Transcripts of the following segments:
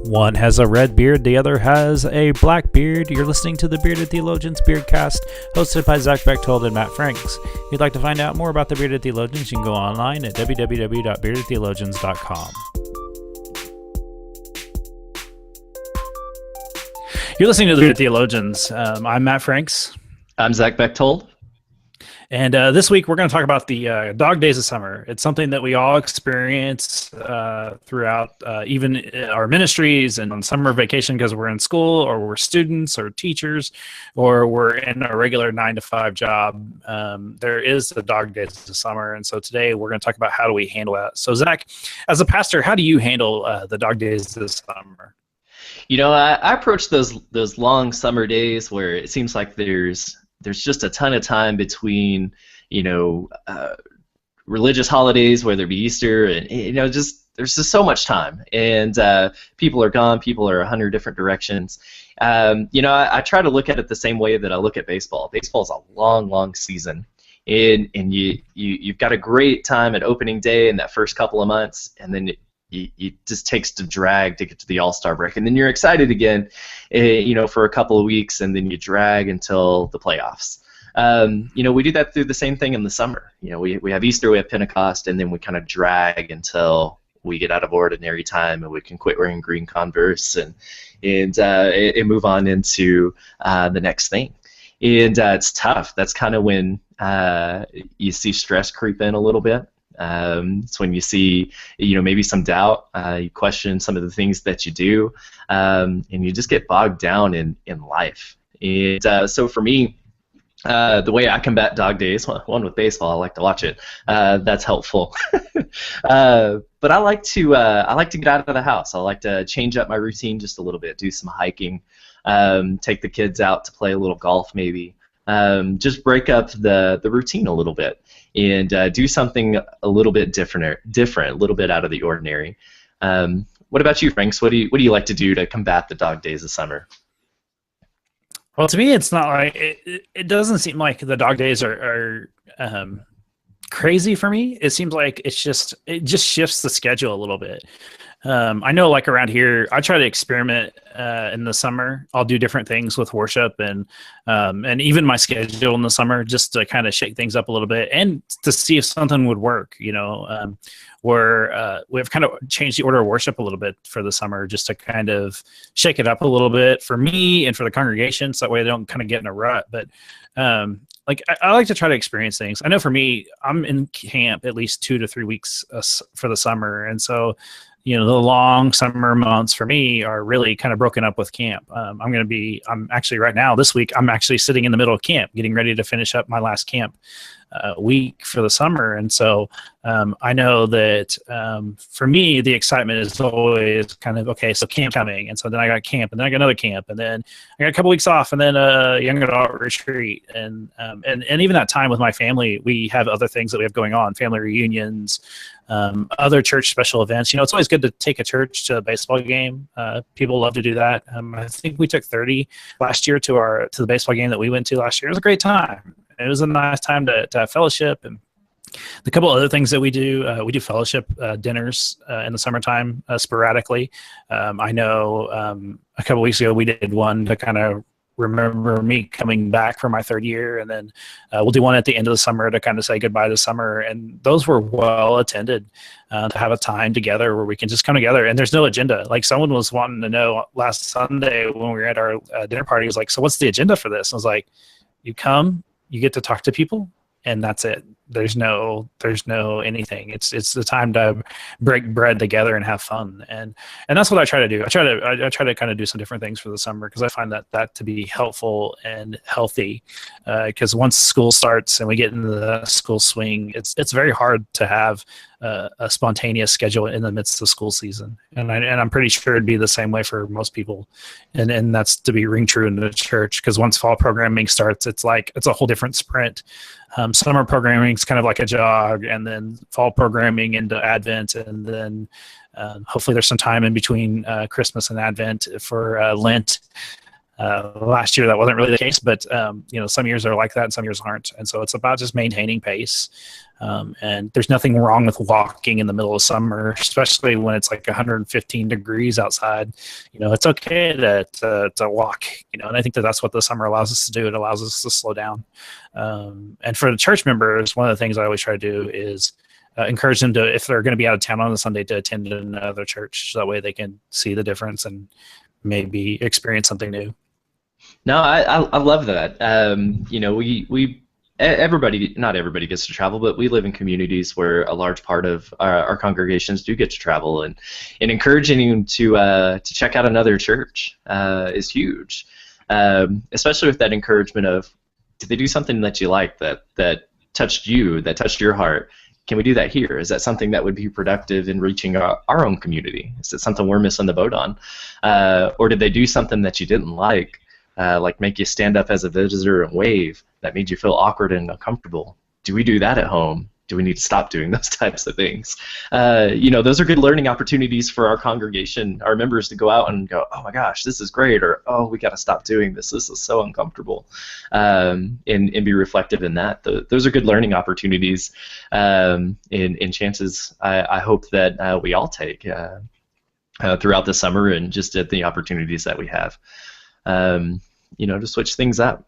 One has a red beard, the other has a black beard. You're listening to the Bearded Theologians Beardcast, hosted by Zach Bechtold and Matt Franks. If you'd like to find out more about the Bearded Theologians, you can go online at www.beardedtheologians.com. You're listening to the Bearded Theologians. I'm Matt Franks. I'm Zach Bechtold. And this week we're going to talk about the dog days of summer. It's something that we all experience throughout even our ministries and on summer vacation because we're in school or we're students or teachers or we're in a regular 9-to-5 job. There is the dog days of summer. And so today we're going to talk about how do we handle that. So Zach, as a pastor, how do you handle the dog days this summer? You know, I approach those long summer days where it seems like there's just a ton of time between, religious holidays, whether it be Easter, and there's just so much time, and people are gone. People are 100 different directions. I try to look at it the same way that I look at baseball. Baseball is a long season, and you've got a great time at opening day in that first couple of months, and then it just takes to drag to get to the All-Star break, and then you're excited again, for a couple of weeks, and then you drag until the playoffs. We do that through the same thing in the summer. We have Easter, we have Pentecost, and then we kind of drag until we get out of ordinary time, and we can quit wearing green Converse and move on into the next thing. And it's tough. That's kind of when you see stress creep in a little bit. It's when you see, maybe some doubt, you question some of the things that you do, and you just get bogged down in life. And so for me, the way I combat dog days, one with baseball, I like to watch it. That's helpful. But I like to get out of the house. I like to change up my routine just a little bit, do some hiking, take the kids out to play a little golf maybe. Just break up the routine a little bit and do something a little bit different, a little bit out of the ordinary. What about you, Franks? What do you like to do to combat the dog days of summer? Well, to me, it's not like it doesn't seem like the dog days are crazy for me. It seems like it just shifts the schedule a little bit. I know, like around here, I try to experiment in the summer. I'll do different things with worship and even my schedule in the summer, just to kind of shake things up a little bit and to see if something would work. We've kind of changed the order of worship a little bit for the summer, just to kind of shake it up a little bit for me and for the congregation, so that way they don't kind of get in a rut. But I like to try to experience things. I know for me, I'm in camp at least 2 to 3 weeks for the summer, and so the long summer months for me are really kind of broken up with camp. I'm actually right now this week, I'm actually sitting in the middle of camp, getting ready to finish up my last camp week for the summer. And so I know that for me, the excitement is always kind of, okay, so camp coming. And so then I got camp, and then I got another camp, and then I got a couple weeks off, and then a young adult retreat. And even that time with my family, we have other things that we have going on, family reunions, other church special events. It's always good to take a church to a baseball game. People love to do that. I think we took 30 last year to the baseball game that we went to last year. It was a great time. It was a nice time to have fellowship, and the couple other things that we do fellowship dinners in the summertime sporadically. I know a couple weeks ago we did one to kind of remember me coming back for my third year, and then we'll do one at the end of the summer to kind of say goodbye to summer. And those were well attended, to have a time together where we can just come together, and there's no agenda. Like, someone was wanting to know last Sunday when we were at our dinner party, was like, so what's the agenda for this? And I was like, you come, you get to talk to people, and that's it. There's no anything. It's the time to break bread together and have fun, and that's what I try to do. I try to kind of do some different things for the summer, because I find that to be helpful and healthy. Because once school starts and we get into the school swing, it's very hard to have a spontaneous schedule in the midst of school season, and I'm pretty sure it'd be the same way for most people, and that's to be ring true in the church. Because once fall programming starts, it's a whole different sprint. Summer programming is kind of like a jog, and then fall programming into Advent, and then hopefully there's some time in between Christmas and Advent for Lent. Last year that wasn't really the case, but some years are like that and some years aren't. And so it's about just maintaining pace. And there's nothing wrong with walking in the middle of summer, especially when it's like 115 degrees outside. It's okay to walk, and I think that's what the summer allows us to do. It allows us to slow down. And for the church members, one of the things I always try to do is encourage them to, if they're going to be out of town on a Sunday, to attend another church. So that way they can see the difference and maybe experience something new. No, I love that. We everybody, not everybody gets to travel, but we live in communities where a large part of our congregations do get to travel, and encouraging them to check out another church is huge, especially with that encouragement of, did they do something that you like, that touched you, that touched your heart? Can we do that here? Is that something that would be productive in reaching our own community? Is it something we're missing the boat on? Or did they do something that you didn't like make you stand up as a visitor and wave, that made you feel awkward and uncomfortable? Do we do that at home? Do we need to stop doing those types of things? Those are good learning opportunities for our congregation, our members, to go out and go, oh my gosh, this is great, or oh, we got to stop doing this. This is so uncomfortable, and be reflective in that. Those are good learning opportunities, and chances I hope that we all take throughout the summer, and just at the opportunities that we have, to switch things up.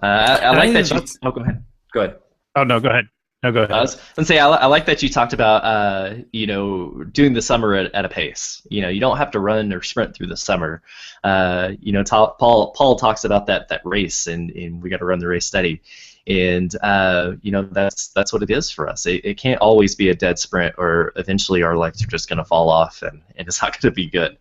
I like that you. Oh, go ahead. Go ahead. Oh no, go ahead. No, go ahead. I was going to say, I like that you talked about, doing the summer at a pace. You don't have to run or sprint through the summer. Paul talks about that race, and we got to run the race steady. And, that's what it is for us. It can't always be a dead sprint, or eventually our legs are just going to fall off, and it's not going to be good.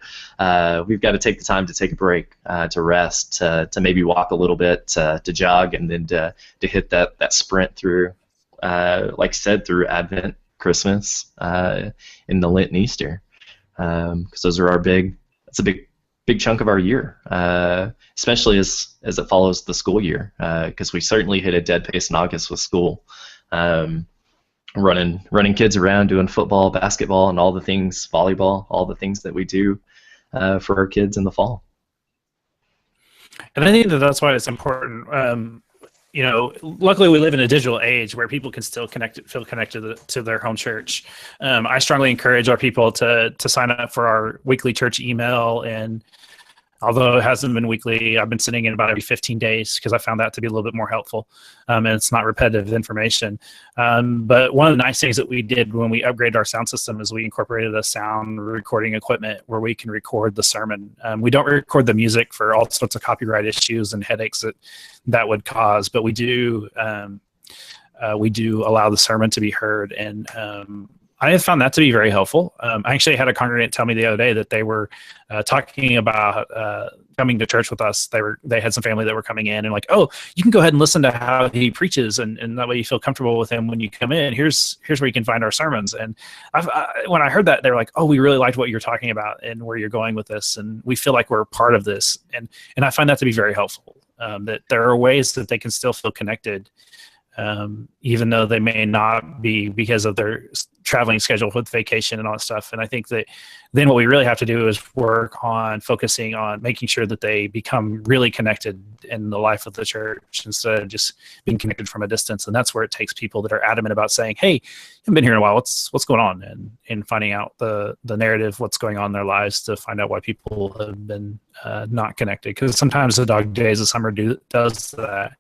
We've got to take the time to take a break, to rest, to maybe walk a little bit, to jog, and then to hit that sprint through, like I said, through Advent, Christmas, and the Lent and Easter, because those are that's a big chunk of our year, especially as it follows the school year, because we certainly hit a dead pace in August with school, running kids around, doing football, basketball, and all the things, volleyball, all the things that we do for our kids in the fall. And I think that's why it's important. Luckily we live in a digital age where people can still feel connected to their home church. I strongly encourage our people to sign up for our weekly church email, and although it hasn't been weekly, I've been sending in about every 15 days because I found that to be a little bit more helpful, and it's not repetitive information. But one of the nice things that we did when we upgraded our sound system is we incorporated a sound recording equipment where we can record the sermon. We don't record the music for all sorts of copyright issues and headaches that would cause, but we do allow the sermon to be heard, and I have found that to be very helpful. I actually had a congregant tell me the other day that they were talking about coming to church with us. They had some family that were coming in, and like, oh, you can go ahead and listen to how he preaches, and that way you feel comfortable with him when you come in. Here's where you can find our sermons. And when I heard that, they were like, oh, we really liked what you're talking about and where you're going with this, and we feel like we're part of this. And I find that to be very helpful. That there are ways that they can still feel connected, even though they may not be, because of their traveling schedule with vacation and all that stuff. And I think that then what we really have to do is work on focusing on making sure that they become really connected in the life of the church instead of just being connected from a distance. And that's where it takes people that are adamant about saying, hey, I've been here in a while, what's going on? And finding out the narrative, what's going on in their lives, to find out why people have been not connected. Because sometimes the dog days of summer does that.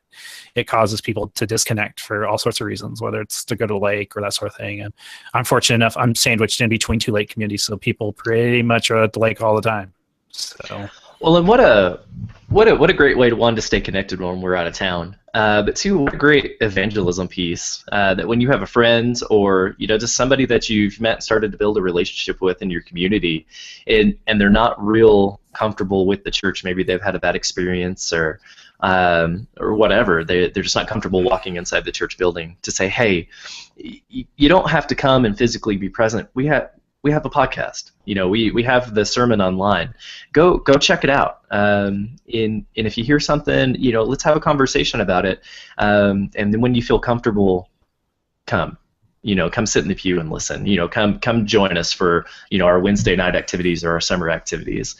It causes people to disconnect for all sorts of reasons, whether it's to go to the lake or that sort of thing. And I'm fortunate enough, I'm sandwiched in between two lake communities, so people pretty much are at the lake all the time. So, well, and what a great way to stay connected when we're out of town. But two, what a great evangelism piece, that when you have a friend or just somebody that you've met and started to build a relationship with in your community, and they're not real comfortable with the church, maybe they've had a bad experience or whatever, they're just not comfortable walking inside the church building, to say, hey, you don't have to come and physically be present. We have a podcast. We have the sermon online. Go check it out. And if you hear something, let's have a conversation about it. And then when you feel comfortable, come sit in the pew and listen. Come join us for our Wednesday night activities or our summer activities.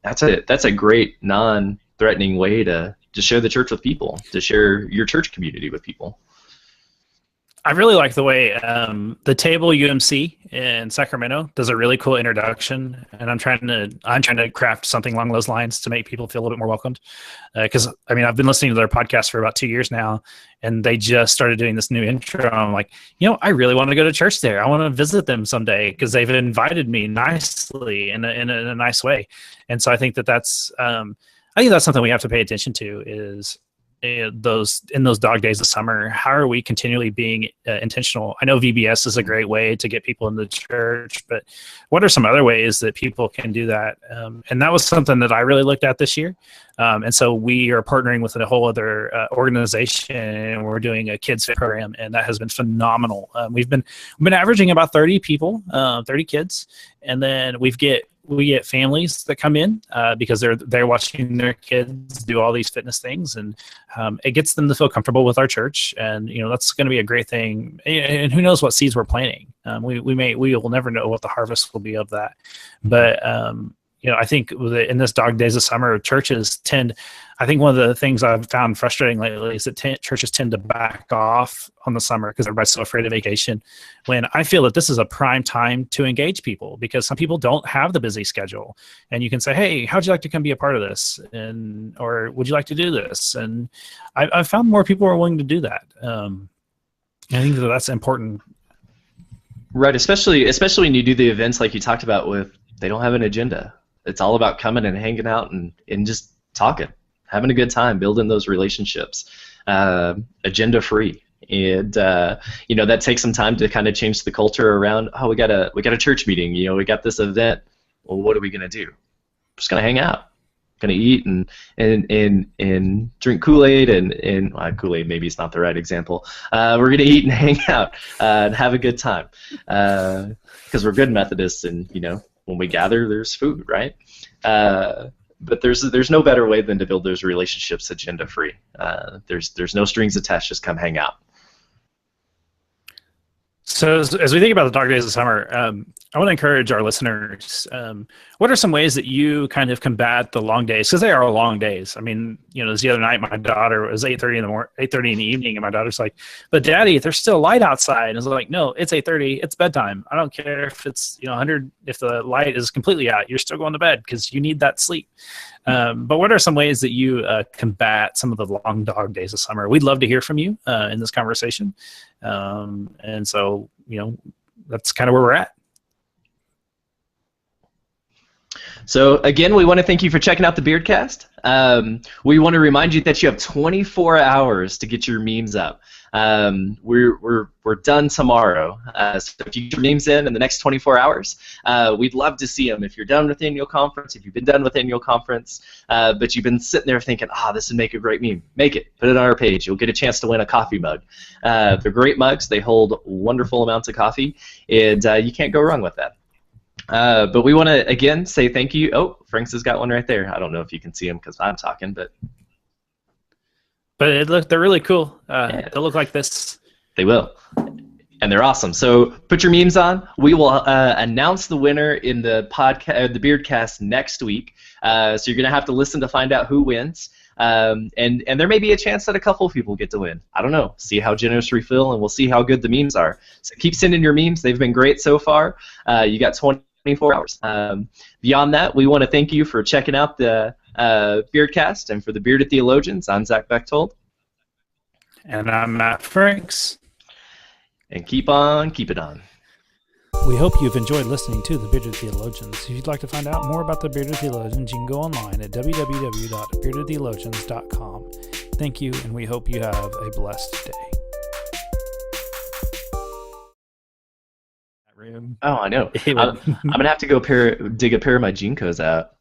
That's a great non-threatening way to share the church with people, to share your church community with people. I really like the way the Table UMC in Sacramento does a really cool introduction, and I'm trying to craft something along those lines to make people feel a little bit more welcomed. Because I mean, I've been listening to their podcast for about 2 years now, and they just started doing this new intro. I'm like, I really want to go to church there. I want to visit them someday because they've invited me nicely in a nice way, and so I think that's something we have to pay attention to is those dog days of summer. How are we continually being intentional? I know VBS is a great way to get people in the church, but what are some other ways that people can do that? And that was something that I really looked at this year. And so we are partnering with a whole other organization, and we're doing a kids fit program, and that has been phenomenal. We've been averaging about 30 people, 30 kids, and then we get families that come in because they're watching their kids do all these fitness things, and it gets them to feel comfortable with our church, and that's going to be a great thing. And who knows what seeds we're planting? We will never know what the harvest will be of that, but I think in this dog days of summer, churches tend. I think one of the things I've found frustrating lately is that churches tend to back off on the summer because everybody's so afraid of vacation, when I feel that this is a prime time to engage people, because some people don't have the busy schedule, and you can say, hey, how'd you like to come be a part of this? Or would you like to do this? And I've found more people are willing to do that. I think that's important. Right, especially when you do the events like you talked about they don't have an agenda. It's all about coming and hanging out and just talking, having a good time, building those relationships, agenda free. And that takes some time to kind of change the culture around. Oh, we got a church meeting. We got this event. Well, what are we gonna do? We're just gonna hang out, gonna eat and drink Kool-Aid and Kool-Aid maybe it's not the right example. We're gonna eat and hang out and have a good time because we're good Methodists, and when we gather, there's food, right? But there's no better way than to build those relationships agenda free. There's no strings attached. Just come hang out. So as we think about the dog days of summer, I want to encourage our listeners. What are some ways that you kind of combat the long days? Because they are long days. I mean, this the other night, my daughter, it was 8:30 in the evening, and my daughter's like, "But Daddy, there's still light outside." And I was like, "No, it's 8:30. It's bedtime. I don't care if it's 100. If the light is completely out, you're still going to bed because you need that sleep." But what are some ways that you combat some of the long dog days of summer? We'd love to hear from you in this conversation. And so, that's kind of where we're at. So again, we want to thank you for checking out the Beardcast. We want to remind you that you have 24 hours to get your memes up. We're done tomorrow. So if you get your memes in the next 24 hours, we'd love to see them. If you're done with annual conference, if you've been done with annual conference, but you've been sitting there thinking, this would make a great meme, make it. Put it on our page. You'll get a chance to win a coffee mug. They're great mugs. They hold wonderful amounts of coffee, and you can't go wrong with that. But we want to, again, say thank you. Oh, Frank's has got one right there. I don't know if you can see them because I'm talking, but they're really cool. They'll look like this. They will. And they're awesome. So put your memes on. We will announce the winner in the podcast, the Beardcast next week. So you're going to have to listen to find out who wins. And there may be a chance that a couple of people get to win. I don't know. See how generous we feel, and we'll see how good the memes are. So keep sending your memes. They've been great so far. You got 24 hours. Beyond that, we want to thank you for checking out the Beardcast, and for the Bearded Theologians, I'm Zach Bechtold. And I'm Matt Franks. And keep on keeping on. We hope you've enjoyed listening to the Bearded Theologians. If you'd like to find out more about the Bearded Theologians, you can go online at www.beardedtheologians.com. Thank you, and we hope you have a blessed day. Oh, I know. I'm going to have to go dig a pair of my Jinkos out.